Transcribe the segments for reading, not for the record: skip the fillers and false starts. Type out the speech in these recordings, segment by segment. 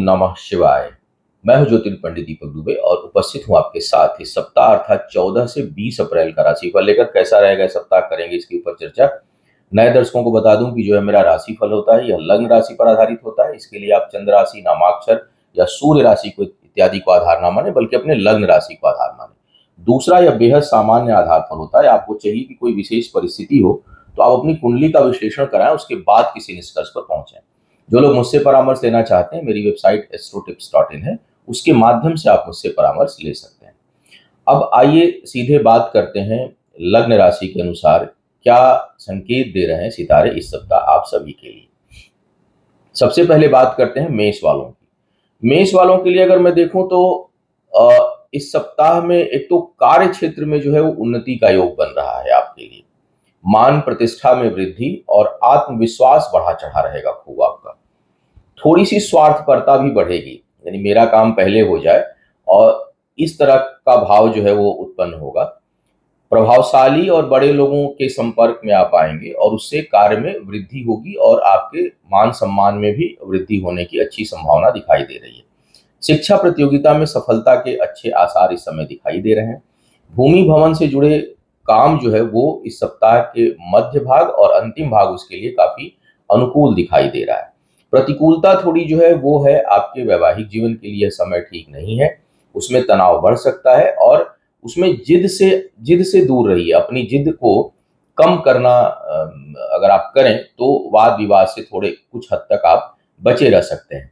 नमः शिवाय। मैं हूं ज्योतिर्विद पंडित दीपक दुबे और उपस्थित हूं आपके साथ इस सप्ताह अर्थात 14 से 20 अप्रैल का राशिफल लेकर। कैसा रहेगा इस सप्ताह, करेंगे इसके ऊपर चर्चा। नए दर्शकों को बता दूं कि जो है मेरा राशिफल होता है यह लग्न राशि पर आधारित होता है। इसके लिए आप चंद्र राशि, नामाक्षर या सूर्य राशि को इत्यादि को आधार ना माने, बल्कि अपने लग्न राशि को आधार माने। दूसरा, यह बेहद सामान्य आधार पर होता है। आपको चाहिए कि कोई विशेष परिस्थिति हो तो आप अपनी कुंडली का विश्लेषण कराएं, उसके बाद किसी निष्कर्ष पर पहुंचे। जो लोग मुझसे परामर्श लेना चाहते हैं, मेरी वेबसाइट astrotips.in है, उसके माध्यम से आप मुझसे परामर्श ले सकते हैं। अब आइए सीधे बात करते हैं लग्न राशि के अनुसार क्या संकेत दे रहे हैं सितारे इस सप्ताह आप सभी के लिए। सबसे पहले बात करते हैं मेष वालों की। मेष वालों के लिए अगर मैं देखूं तो इस सप्ताह में एक तो कार्य क्षेत्र में जो है वो उन्नति का योग बन रहा है आपके लिए। मान प्रतिष्ठा में वृद्धि और आत्मविश्वास बढ़ा चढ़ा रहेगा खूब आपका। थोड़ी सी स्वार्थपरता भी बढ़ेगी, यानी मेरा काम पहले हो जाए, और इस तरह का भाव जो है वो उत्पन्न होगा। प्रभावशाली और बड़े लोगों के संपर्क में आप आएंगे और उससे कार्य में वृद्धि होगी और आपके मान सम्मान में भी वृद्धि होने की अच्छी संभावना दिखाई दे रही है। शिक्षा प्रतियोगिता में सफलता के अच्छे आसार इस समय दिखाई दे रहे हैं। भूमि भवन से जुड़े काम जो है वो इस सप्ताह के मध्य भाग और अंतिम भाग उसके लिए काफी अनुकूल दिखाई दे रहा है। प्रतिकूलता थोड़ी जो है वो है आपके वैवाहिक जीवन के लिए समय ठीक नहीं है। उसमें तनाव बढ़ सकता है और उसमें जिद से दूर रहिए। अपनी जिद को कम करना अगर आप करें तो वाद विवाद से थोड़े कुछ हद तक आप बचे रह सकते हैं।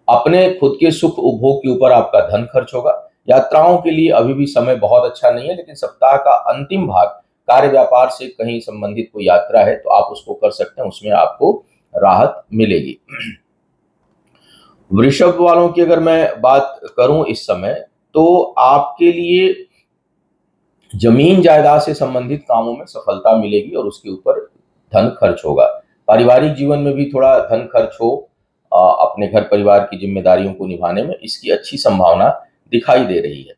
अपने खुद के सुख उपभोग के ऊपर आपका धन खर्च होगा। यात्राओं के लिए अभी भी समय बहुत अच्छा नहीं है, लेकिन सप्ताह का अंतिम भाग कार्य व्यापार से कहीं संबंधित कोई यात्रा है तो आप उसको कर सकते हैं, उसमें आपको राहत मिलेगी। वृषभ वालों की अगर मैं बात करूं इस समय, तो आपके लिए जमीन जायदाद से संबंधित कामों में सफलता मिलेगी और उसके ऊपर धन खर्च होगा। पारिवारिक जीवन में भी थोड़ा धन खर्च हो, अपने घर परिवार की जिम्मेदारियों को निभाने में इसकी अच्छी संभावना दिखाई दे रही है।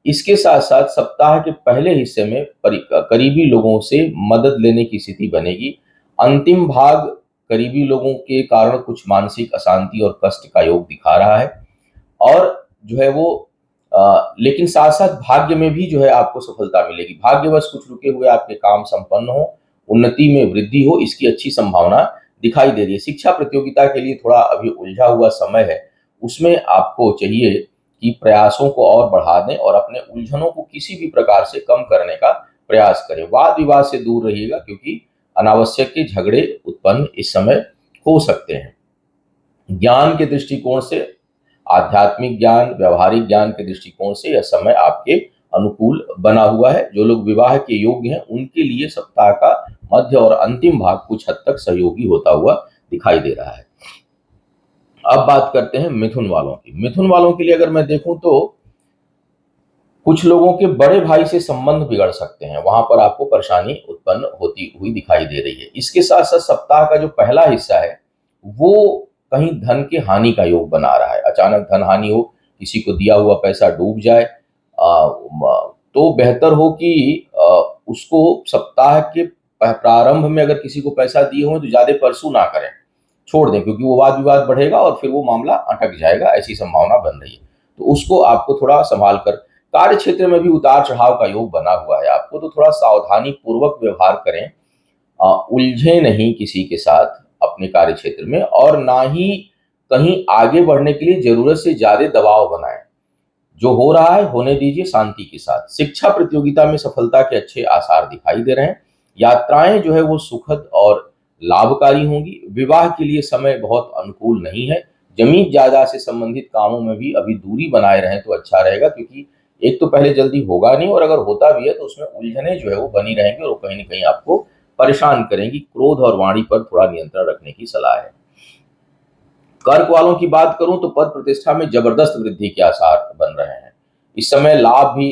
इसके साथ साथ सप्ताह के पहले हिस्से में करीबी लोगों से मदद लेने की स्थिति बनेगी। अंतिम भाग करीबी लोगों के कारण कुछ मानसिक अशांति और कष्ट का योग दिखा रहा है, और जो है वो लेकिन साथ साथ भाग्य में भी जो है आपको सफलता मिलेगी। भाग्यवश कुछ रुके हुए आपके काम संपन्न हो, उन्नति में वृद्धि हो, इसकी अच्छी संभावना दिखाई दे रही है। शिक्षा प्रतियोगिता के लिए थोड़ा अभी उलझा हुआ समय है, उसमें आपको चाहिए कि प्रयासों को और बढ़ा दें और अपने उलझनों को किसी भी प्रकार से कम करने का प्रयास करें। वाद विवाद से दूर रहिएगा, क्योंकि अनावश्यक के झगड़े उत्पन्न इस समय हो सकते हैं। ज्ञान के दृष्टिकोण से, आध्यात्मिक ज्ञान, व्यवहारिक ज्ञान के दृष्टिकोण से यह समय आपके अनुकूल बना हुआ है। जो लोग विवाह के योग्य हैं उनके लिए सप्ताह का मध्य और अंतिम भाग कुछ हद तक सहयोगी होता हुआ दिखाई दे रहा है। अब बात करते हैं मिथुन वालों की। मिथुन वालों के लिए अगर मैं देखूं तो कुछ लोगों के बड़े भाई से संबंध बिगड़ सकते हैं, वहां पर आपको परेशानी उत्पन्न होती हुई दिखाई दे रही है। इसके साथ साथ सप्ताह का जो पहला हिस्सा है वो कहीं धन के हानि का योग बना रहा है। अचानक धन हानि हो, किसी को दिया हुआ पैसा डूब जाए, तो बेहतर हो कि उसको सप्ताह के प्रारंभ में अगर किसी को पैसा दिए हो तो ज्यादा परसू ना करें, छोड़ दें, क्योंकि वो वाद विवाद बढ़ेगा और फिर वो मामला अटक जाएगा, ऐसी संभावना बन रही है। तो उसको आपको थोड़ा संभाल कर, कार्य क्षेत्र में भी उतार चढ़ाव का योग बना हुआ है आपको, तो थोड़ा सावधानी पूर्वक व्यवहार करें। उलझे नहीं किसी के साथ अपने कार्य क्षेत्र में, और ना ही कहीं आगे बढ़ने के लिए जरूरत से ज्यादा दबाव बनाएं। जो हो रहा है होने दीजिए शांति के साथ। शिक्षा प्रतियोगिता में सफलता के अच्छे आसार दिखाई दे रहे हैं। यात्राएं जो है वो सुखद और लाभकारी होंगी। विवाह के लिए समय बहुत अनुकूल नहीं है। जमीन जायदाद से संबंधित कामों में भी अभी दूरी बनाए रहें तो अच्छा रहेगा, क्योंकि एक तो पहले जल्दी होगा नहीं, और अगर होता भी है तो उसमें उलझने जो है वो बनी रहेंगी और कहीं ना कहीं आपको परेशान करेंगी। क्रोध और वाणी पर थोड़ा नियंत्रण रखने की सलाह है। कर्क वालों की बात करूं तो पद प्रतिष्ठा में जबरदस्त वृद्धि के आसार बन रहे हैं। इस समय लाभ भी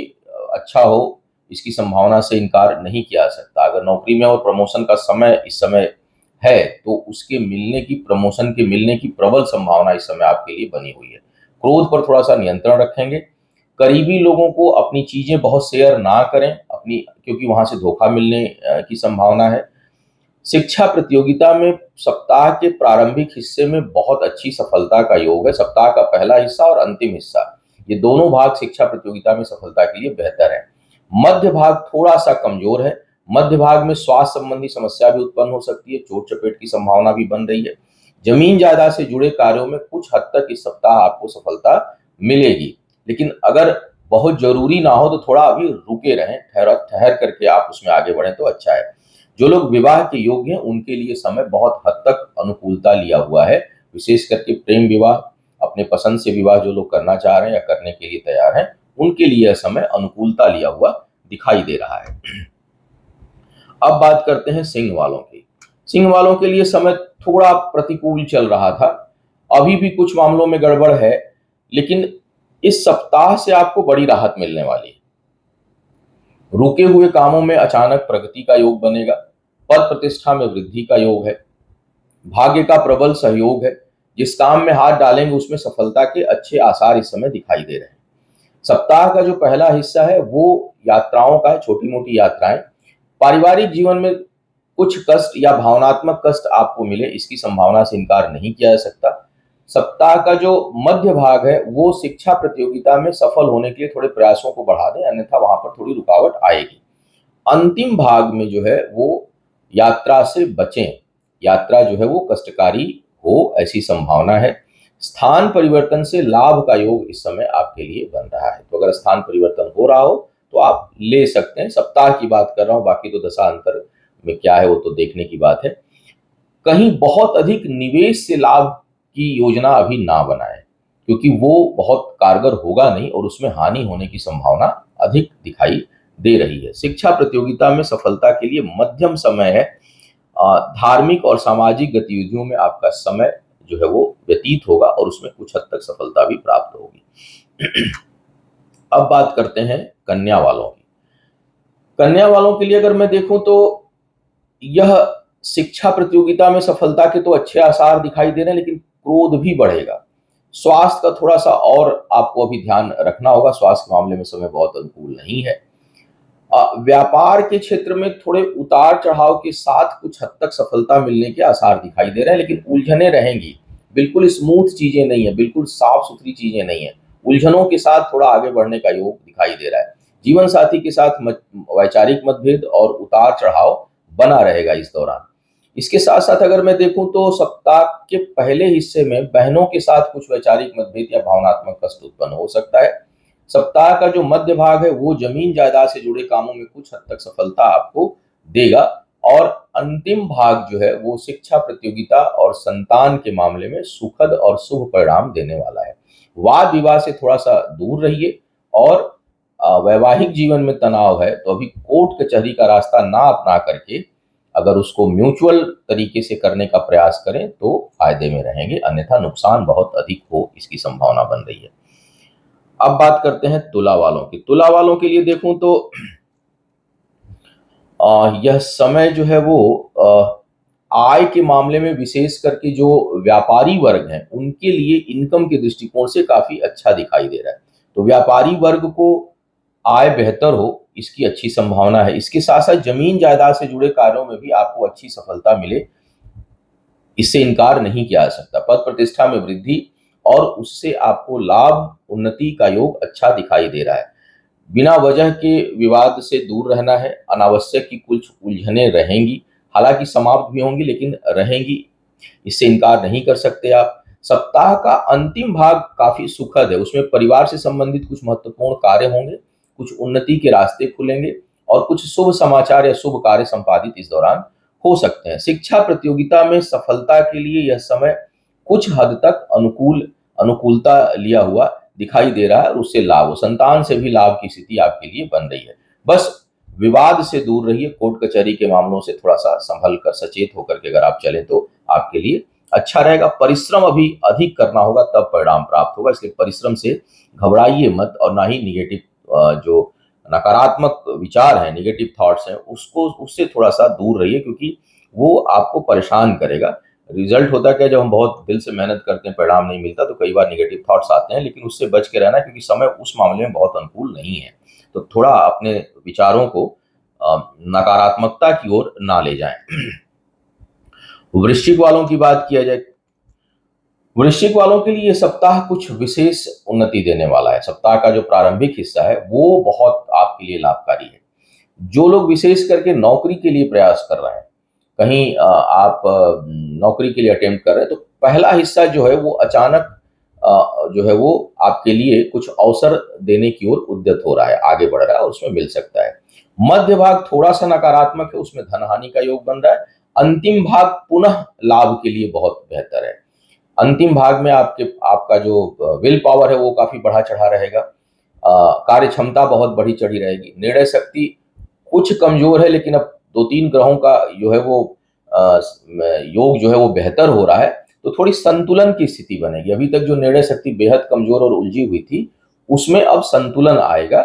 अच्छा हो, इसकी संभावना से इनकार नहीं किया जा सकता। अगर नौकरी में और प्रमोशन का समय इस समय है तो उसके मिलने की, प्रमोशन के मिलने की प्रबल संभावना इस समय आपके लिए बनी हुई है। क्रोध पर थोड़ा सा नियंत्रण रखेंगे। करीबी लोगों को अपनी चीजें बहुत शेयर ना करें अपनी, क्योंकि वहां से धोखा मिलने की संभावना है। शिक्षा प्रतियोगिता में सप्ताह के प्रारंभिक हिस्से में बहुत अच्छी सफलता का योग है। सप्ताह का पहला हिस्सा और अंतिम हिस्सा, ये दोनों भाग शिक्षा प्रतियोगिता में सफलता के लिए बेहतर है। मध्य भाग थोड़ा सा कमजोर है। मध्य भाग में स्वास्थ्य संबंधी समस्या भी उत्पन्न हो सकती है, चोट चपेट की संभावना भी बन रही है। जमीन जायदाद से जुड़े कार्यों में कुछ हद तक इस सप्ताह आपको सफलता मिलेगी, लेकिन अगर बहुत जरूरी ना हो तो थोड़ा अभी रुके रहें, ठहर करके आप उसमें आगे बढ़ें तो अच्छा है। जो लोग विवाह के योग्य हैं उनके लिए समय बहुत हद तक अनुकूलता लिया हुआ है, विशेष करके प्रेम विवाह, अपने पसंद से विवाह जो लोग करना चाह रहे हैं या करने के लिए तैयार हैं, उनके लिए यह समय अनुकूलता लिया हुआ दिखाई दे रहा है। अब बात करते हैं सिंह वालों की। सिंह वालों के लिए समय थोड़ा प्रतिकूल चल रहा था, अभी भी कुछ मामलों में गड़बड़ है, लेकिन इस सप्ताह से आपको बड़ी राहत मिलने वाली है। रुके हुए कामों में अचानक प्रगति का योग बनेगा। पद प्रतिष्ठा में वृद्धि का योग है। भाग्य का प्रबल सहयोग है। जिस काम में हाथ डालेंगे उसमें सफलता के अच्छे आसार इस समय दिखाई दे रहे हैं। सप्ताह का जो पहला हिस्सा है वो यात्राओं का है, छोटी मोटी यात्राएं। पारिवारिक जीवन में कुछ कष्ट या भावनात्मक कष्ट आपको मिले, इसकी संभावना से इनकार नहीं किया जा सकता। सप्ताह का जो मध्य भाग है वो शिक्षा प्रतियोगिता में सफल होने के लिए थोड़े प्रयासों को बढ़ा दें, अन्यथा वहां पर थोड़ी रुकावट आएगी। अंतिम भाग में जो है वो यात्रा से बचें। यात्रा जो है वो कष्टकारी हो, ऐसी संभावना है। स्थान परिवर्तन से लाभ का योग इस समय आपके लिए बन रहा है, तो अगर स्थान परिवर्तन हो रहा हो तो आप ले सकते हैं। सप्ताह की बात कर रहा हूं, बाकी तो दशांतर में क्या है वो तो देखने की बात है। कहीं बहुत अधिक निवेश से लाभ की योजना अभी ना बनाएं, क्योंकि वो बहुत कारगर होगा नहीं और उसमें हानि होने की संभावना अधिक दिखाई दे रही है। शिक्षा प्रतियोगिता में सफलता के लिए मध्यम समय है। धार्मिक और सामाजिक गतिविधियों में आपका समय जो है वो व्यतीत होगा और उसमें कुछ हद तक सफलता भी प्राप्त होगी। अब बात करते हैं कन्या वालों की। कन्या वालों के लिए अगर मैं देखूं तो यह शिक्षा प्रतियोगिता में सफलता के तो अच्छे आसार दिखाई दे रहे हैं, लेकिन क्रोध भी बढ़ेगा। स्वास्थ्य का थोड़ा सा और आपको अभी ध्यान रखना होगा, स्वास्थ्य के मामले में समय बहुत अनुकूल नहीं है। व्यापार के क्षेत्र में थोड़े उतार चढ़ाव के साथ कुछ हद तक सफलता मिलने के आसार दिखाई दे रहे हैं, लेकिन उलझने रहेंगी। बिल्कुल स्मूथ चीजें नहीं है, बिल्कुल साफ सुथरी चीजें नहीं है। उलझनों के साथ थोड़ा आगे बढ़ने का योग दिखाई दे रहा है। जीवन साथी के साथ वैचारिक मतभेद और उतार चढ़ाव बना रहेगा इस दौरान। इसके साथ साथ अगर मैं देखूं तो सप्ताह के पहले हिस्से में बहनों के साथ कुछ वैचारिक मतभेद या भावनात्मक कष्ट उत्पन्न हो सकता है। सप्ताह का जो मध्य भाग है वो जमीन जायदाद से जुड़े कामों में कुछ हद तक सफलता आपको देगा, और अंतिम भाग जो है वो शिक्षा प्रतियोगिता और संतान के मामले में सुखद और शुभ परिणाम देने वाला है। वाद विवाद से थोड़ा सा दूर रहिए, और वैवाहिक जीवन में तनाव है तो अभी कोर्ट कचहरी का रास्ता ना अपना करके अगर उसको म्यूचुअल तरीके से करने का प्रयास करें तो फायदे में रहेंगे, अन्यथा नुकसान बहुत अधिक हो इसकी संभावना बन रही है। अब बात करते हैं तुला वालों की। तुला वालों के लिए देखूं तो यह समय जो है वो आय के मामले में विशेष करके जो व्यापारी वर्ग हैं उनके लिए इनकम के दृष्टिकोण से काफी अच्छा दिखाई दे रहा है। तो व्यापारी वर्ग को आय बेहतर हो इसकी अच्छी संभावना है। इसके साथ साथ जमीन जायदाद से जुड़े कार्यों में भी आपको अच्छी सफलता मिले, इससे इनकार नहीं किया जा सकता। पद प्रतिष्ठा में वृद्धि और उससे आपको लाभ उन्नति का योग अच्छा दिखाई दे रहा है। बिना वजह के विवाद से दूर रहना है। अनावश्यक की कुछ उलझने रहेंगी, हालांकि समाप्त भी होंगी लेकिन रहेंगी, इससे इनकार नहीं कर सकते आप। सप्ताह का अंतिम भाग काफी सुखद है, उसमें परिवार से संबंधित कुछ महत्वपूर्ण कार्य होंगे, कुछ उन्नति के रास्ते खुलेंगे और कुछ शुभ समाचार या शुभ कार्य संपादित इस दौरान हो सकते हैं। शिक्षा प्रतियोगिता में सफलता के लिए यह समय कुछ हद तक अनुकूलता लिया हुआ दिखाई दे रहा है और उससे लाभ हो। संतान से भी लाभ की स्थिति आपके लिए बन रही है। बस विवाद से दूर रहिए, कोर्ट कचहरी के मामलों से थोड़ा सा संभल कर सचेत होकर के अगर आप चले तो आपके लिए अच्छा रहेगा। परिश्रम अभी अधिक करना होगा तब परिणाम प्राप्त होगा, इसलिए परिश्रम से घबराइए मत और ना ही निगेटिव जो नकारात्मक विचार है, निगेटिव थॉट्स हैं, उससे थोड़ा सा दूर रहिए, क्योंकि वो आपको परेशान करेगा। रिजल्ट होता क्या, जब हम बहुत दिल से मेहनत करते हैं परिणाम नहीं मिलता तो कई बार निगेटिव थॉट्स आते हैं, लेकिन उससे बच के रहना, क्योंकि समय उस मामले में बहुत अनुकूल नहीं है। तो थोड़ा अपने विचारों को नकारात्मकता की ओर ना ले जाएं। वृश्चिक वालों की बात किया जाए, वृश्चिक वालों के लिए ये सप्ताह कुछ विशेष उन्नति देने वाला है। सप्ताह का जो प्रारंभिक हिस्सा है वो बहुत आपके लिए लाभकारी है। जो लोग विशेष करके नौकरी के लिए प्रयास कर रहे हैं, कहीं आप नौकरी के लिए अटेम्प्ट कर रहे हैं, तो पहला हिस्सा जो है वो अचानक जो है वो आपके लिए कुछ अवसर देने की ओर उद्यत हो रहा है, आगे बढ़ रहा है और उसमें मिल सकता है। मध्य भाग थोड़ा सा नकारात्मक है, उसमें धन हानि का योग बन रहा है। अंतिम भाग पुनः लाभ के लिए बहुत बेहतर है। अंतिम भाग में आपका जो विल पावर है वो काफी बढ़ा चढ़ा रहेगा। कार्य क्षमता बहुत बढ़ी चढ़ी रहेगी। निर्णय शक्ति कुछ कमजोर है, लेकिन अब 2-3 ग्रहों का जो है वो योग जो है वो बेहतर हो रहा है, तो थोड़ी संतुलन की स्थिति बनेगी। अभी तक जो निर्णय शक्ति बेहद कमजोर और उलझी हुई थी, उसमें अब संतुलन आएगा।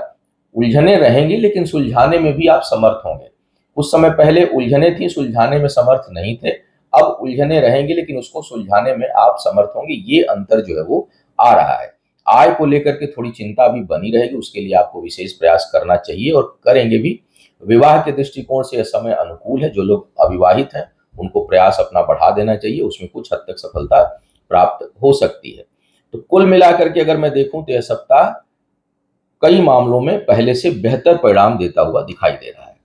उलझने रहेंगी, लेकिन सुलझाने में भी आप समर्थ होंगे। कुछ समय पहले उलझने थी, सुलझाने में समर्थ नहीं थे। अब उलझने रहेंगे, लेकिन उसको सुलझाने में आप समर्थ होंगे। ये अंतर जो है वो आ रहा है। आय को लेकर के थोड़ी चिंता भी बनी रहेगी, उसके लिए आपको विशेष प्रयास करना चाहिए और करेंगे भी। विवाह के दृष्टिकोण से यह समय अनुकूल है। जो लोग अविवाहित हैं उनको प्रयास अपना बढ़ा देना चाहिए, उसमें कुछ हद तक सफलता प्राप्त हो सकती है। तो कुल मिलाकर के अगर मैं देखूं तो यह सप्ताह कई मामलों में पहले से बेहतर परिणाम देता हुआ दिखाई दे रहा है।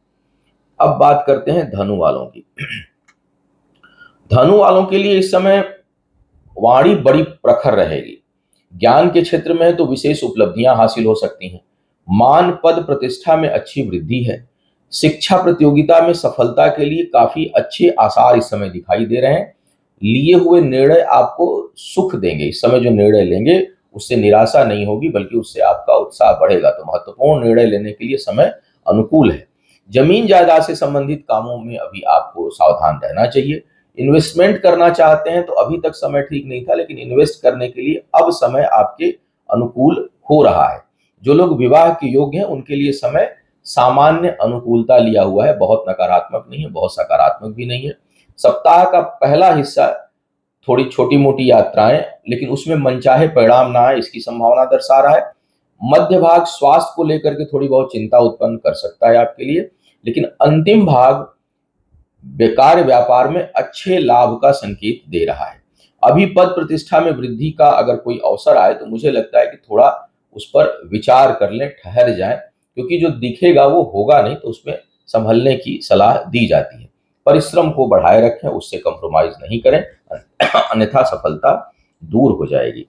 अब बात करते हैं धनु वालों की। धनु वालों के लिए इस समय वाणी बड़ी प्रखर रहेगी। ज्ञान के क्षेत्र में तो विशेष उपलब्धियां हासिल हो सकती हैं। मान पद प्रतिष्ठा में अच्छी वृद्धि है। शिक्षा प्रतियोगिता में सफलता के लिए काफी अच्छे आसार इस समय दिखाई दे रहे हैं। लिए हुए निर्णय आपको सुख देंगे। इस समय जो निर्णय लेंगे उससे निराशा नहीं होगी, बल्कि उससे आपका उत्साह बढ़ेगा। तो महत्वपूर्ण निर्णय लेने के लिए समय अनुकूल है। जमीन जायदाद से संबंधित कामों में अभी आपको सावधान रहना चाहिए। इन्वेस्टमेंट करना चाहते हैं तो अभी तक समय ठीक नहीं था, लेकिन इन्वेस्ट करने के लिए अब समय आपके अनुकूल हो रहा है। जो लोग विवाह के योग्य हैं उनके लिए समय सामान्य अनुकूलता लिया हुआ है। बहुत नकारात्मक नहीं है, बहुत सकारात्मक भी नहीं है। सप्ताह का पहला हिस्सा थोड़ी छोटी मोटी यात्राएं, लेकिन उसमें मनचाहे परिणाम ना आए इसकी संभावना दर्शा रहा है। मध्य भाग स्वास्थ्य को लेकर के थोड़ी बहुत चिंता उत्पन्न कर सकता है आपके लिए, लेकिन अंतिम भाग कार्य व्यापार में अच्छे लाभ का संकेत दे रहा है। अभी पद प्रतिष्ठा में वृद्धि का अगर कोई अवसर आए तो मुझे लगता है कि थोड़ा उस पर विचार कर लें, ठहर जाएं, क्योंकि जो दिखेगा वो होगा नहीं, तो उसमें संभलने की सलाह दी जाती है। परिश्रम को बढ़ाए रखें, उससे कंप्रोमाइज नहीं करें, अन्यथा सफलता दूर हो जाएगी।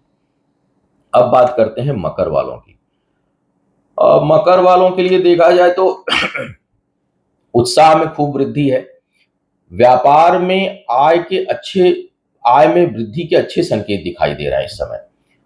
अब बात करते हैं मकर वालों की। मकर वालों के लिए देखा जाए तो उत्साह में खूब वृद्धि है। व्यापार में आय में वृद्धि के अच्छे संकेत दिखाई दे रहे हैं इस समय।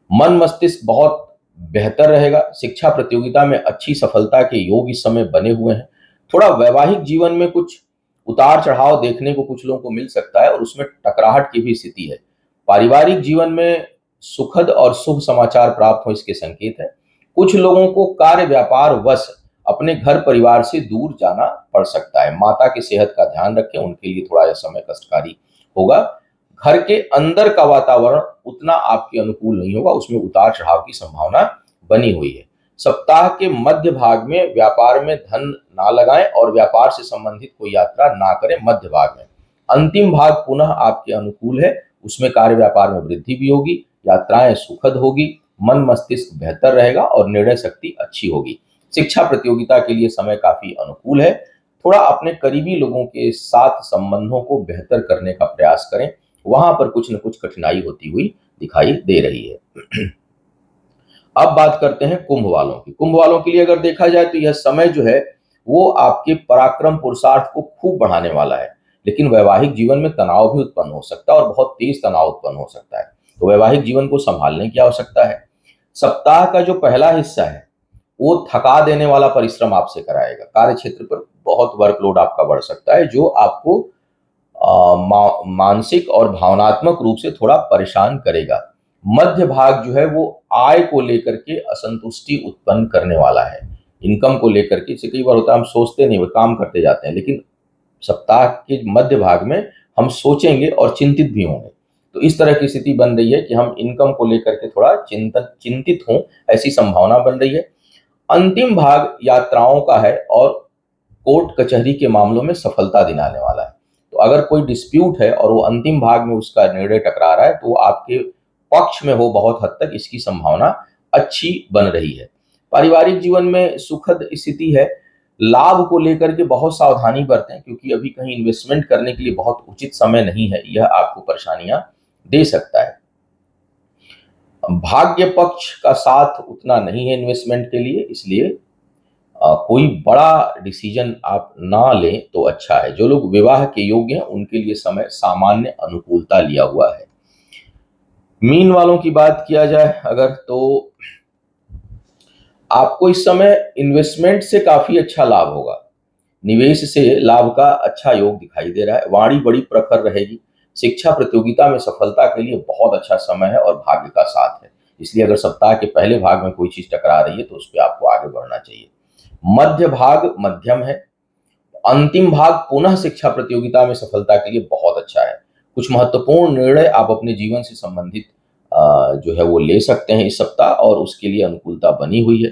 मन मस्तिष्क बहुत बेहतर रहेगा। शिक्षा प्रतियोगिता में अच्छी सफलता के योग इस समय बने हुए हैं। थोड़ा वैवाहिक जीवन में कुछ उतार चढ़ाव देखने को कुछ लोगों को मिल सकता है और उसमें टकराहट की भी स्थिति है। पारिवारिक जीवन में सुखद और शुभ समाचार प्राप्त हो इसके संकेत है। कुछ लोगों को कार्य व्यापार वश अपने घर परिवार से दूर जाना पड़ सकता है। माता की सेहत का ध्यान रखें, उनके लिए थोड़ा यह समय कष्टकारी होगा। घर के अंदर का वातावरण उतना आपके अनुकूल नहीं होगा, उसमें उतार चढ़ाव की संभावना बनी हुई है। सप्ताह के मध्य भाग में व्यापार में धन ना लगाएं और व्यापार से संबंधित कोई यात्रा ना करें मध्य भाग में। अंतिम भाग पुनः आपके अनुकूल है, उसमें कार्य व्यापार में वृद्धि भी होगी, यात्राएं सुखद होगी, मन मस्तिष्क बेहतर रहेगा और निर्णय शक्ति अच्छी होगी। शिक्षा प्रतियोगिता के लिए समय काफी अनुकूल है। थोड़ा अपने करीबी लोगों के साथ संबंधों को बेहतर करने का प्रयास करें, वहां पर कुछ न कुछ कठिनाई होती हुई दिखाई दे रही है। अब बात करते हैं कुंभ वालों की। कुंभ वालों के लिए अगर देखा जाए तो यह समय जो है वो आपके पराक्रम पुरुषार्थ को खूब बढ़ाने वाला है, लेकिन वैवाहिक जीवन में तनाव भी उत्पन्न हो सकता है और बहुत तेज तनाव उत्पन्न हो सकता है। तो वैवाहिक जीवन को संभालने की आवश्यकता है। सप्ताह का जो पहला हिस्सा है वो थका देने वाला परिश्रम आपसे कराएगा। कार्य क्षेत्र पर बहुत वर्कलोड आपका बढ़ सकता है, जो आपको मानसिक और भावनात्मक रूप से थोड़ा परेशान करेगा। मध्य भाग जो है वो आय को लेकर के असंतुष्टि उत्पन्न करने वाला है। इनकम को लेकर के, इसे कई बार होता है हम सोचते नहीं, वो काम करते जाते हैं, लेकिन सप्ताह के मध्य भाग में हम सोचेंगे और चिंतित भी होंगे। तो इस तरह की स्थिति बन रही है कि हम इनकम को लेकर के थोड़ा चिंतित हों, ऐसी संभावना बन रही है। अंतिम भाग यात्राओं का है और कोर्ट कचहरी के मामलों में सफलता दिलाने वाला है। तो तो अगर कोई डिस्प्यूट है और वो अंतिम भाग में उसका निर्णय टकरा रहा है तो वो आपके पक्ष में हो बहुत हद तक, इसकी संभावना अच्छी बन रही है। पारिवारिक जीवन में सुखद स्थिति है। लाभ को लेकर के बहुत सावधानी बरतें क्योंकि अभी कहीं इन्वेस्टमेंट करने के लिए बहुत उचित समय नहीं है, यह आपको परेशानियां दे सकता है। भाग्य पक्ष का साथ उतना नहीं है इन्वेस्टमेंट के लिए, इसलिए कोई बड़ा डिसीजन आप ना लें तो अच्छा है। जो लोग विवाह के योग्य हैं उनके लिए समय सामान्य अनुकूलता लिया हुआ है। मीन वालों की बात किया जाए अगर, तो आपको इस समय इन्वेस्टमेंट से काफी अच्छा लाभ होगा। निवेश से लाभ का अच्छा योग दिखाई दे रहा है। वाणी बड़ी प्रखर रहेगी। शिक्षा प्रतियोगिता में सफलता के लिए बहुत अच्छा समय है और भाग्य का साथ है। इसलिए अगर सप्ताह के पहले भाग में कोई चीज टकरा रही है तो उस पर आपको आगे बढ़ना चाहिए। मध्य भाग मध्यम है। अंतिम भाग पुनः शिक्षा प्रतियोगिता में सफलता के लिए बहुत अच्छा है। कुछ महत्वपूर्ण निर्णय आप अपने जीवन से संबंधित जो है वो ले सकते हैं इस सप्ताह और उसके लिए अनुकूलता बनी हुई है।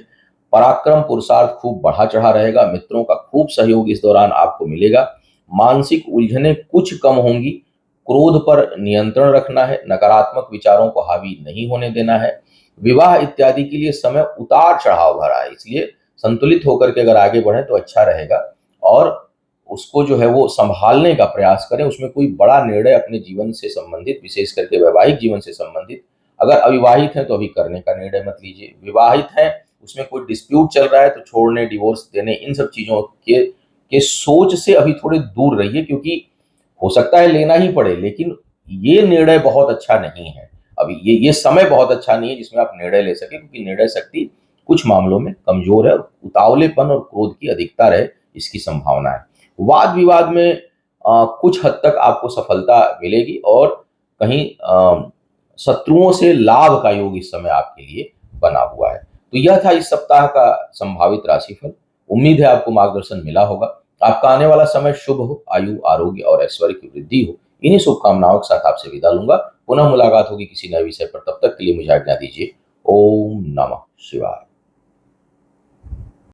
पराक्रम पुरुषार्थ खूब बढ़ा चढ़ा रहेगा। मित्रों का खूब सहयोग इस दौरान आपको मिलेगा। मानसिक उलझनें कुछ कम होंगी। क्रोध पर नियंत्रण रखना है। नकारात्मक विचारों को हावी नहीं होने देना है। विवाह इत्यादि के लिए समय उतार चढ़ाव भरा है, इसलिए संतुलित होकर के अगर आगे बढ़े तो अच्छा रहेगा और उसको जो है वो संभालने का प्रयास करें। उसमें कोई बड़ा निर्णय अपने जीवन से संबंधित, विशेष करके वैवाहिक जीवन से संबंधित, अगर अविवाहित हैं तो अभी करने का निर्णय मत लीजिए। विवाहित हैं, उसमें कोई डिस्प्यूट चल रहा है तो छोड़ने, डिवोर्स देने, इन सब चीजों के सोच से अभी थोड़े दूर रहिए क्योंकि हो सकता है लेना ही पड़े, लेकिन ये निर्णय बहुत अच्छा नहीं है। अभी ये समय बहुत अच्छा नहीं है जिसमें आप निर्णय ले सके, क्योंकि निर्णय शक्ति कुछ मामलों में कमजोर है और उतावलेपन और क्रोध की अधिकता रहे, इसकी संभावना है। वाद विवाद में कुछ हद तक आपको सफलता मिलेगी और कहीं शत्रुओं से लाभ का योग इस समय आपके लिए बना हुआ है। तो यह था इस सप्ताह का संभावित राशिफल। उम्मीद है आपको मार्गदर्शन मिला होगा। आपका आने वाला समय शुभ हो, आयु, आरोग्य और ऐश्वर्य की वृद्धि हो। इन्हीं शुभकामनाओं के साथ आपसे विदा लूंगा। पुनः मुलाकात होगी किसी नए विषय पर। तब तक के लिए मुझे आज्ञा दीजिए। ओम नमः शिवाय।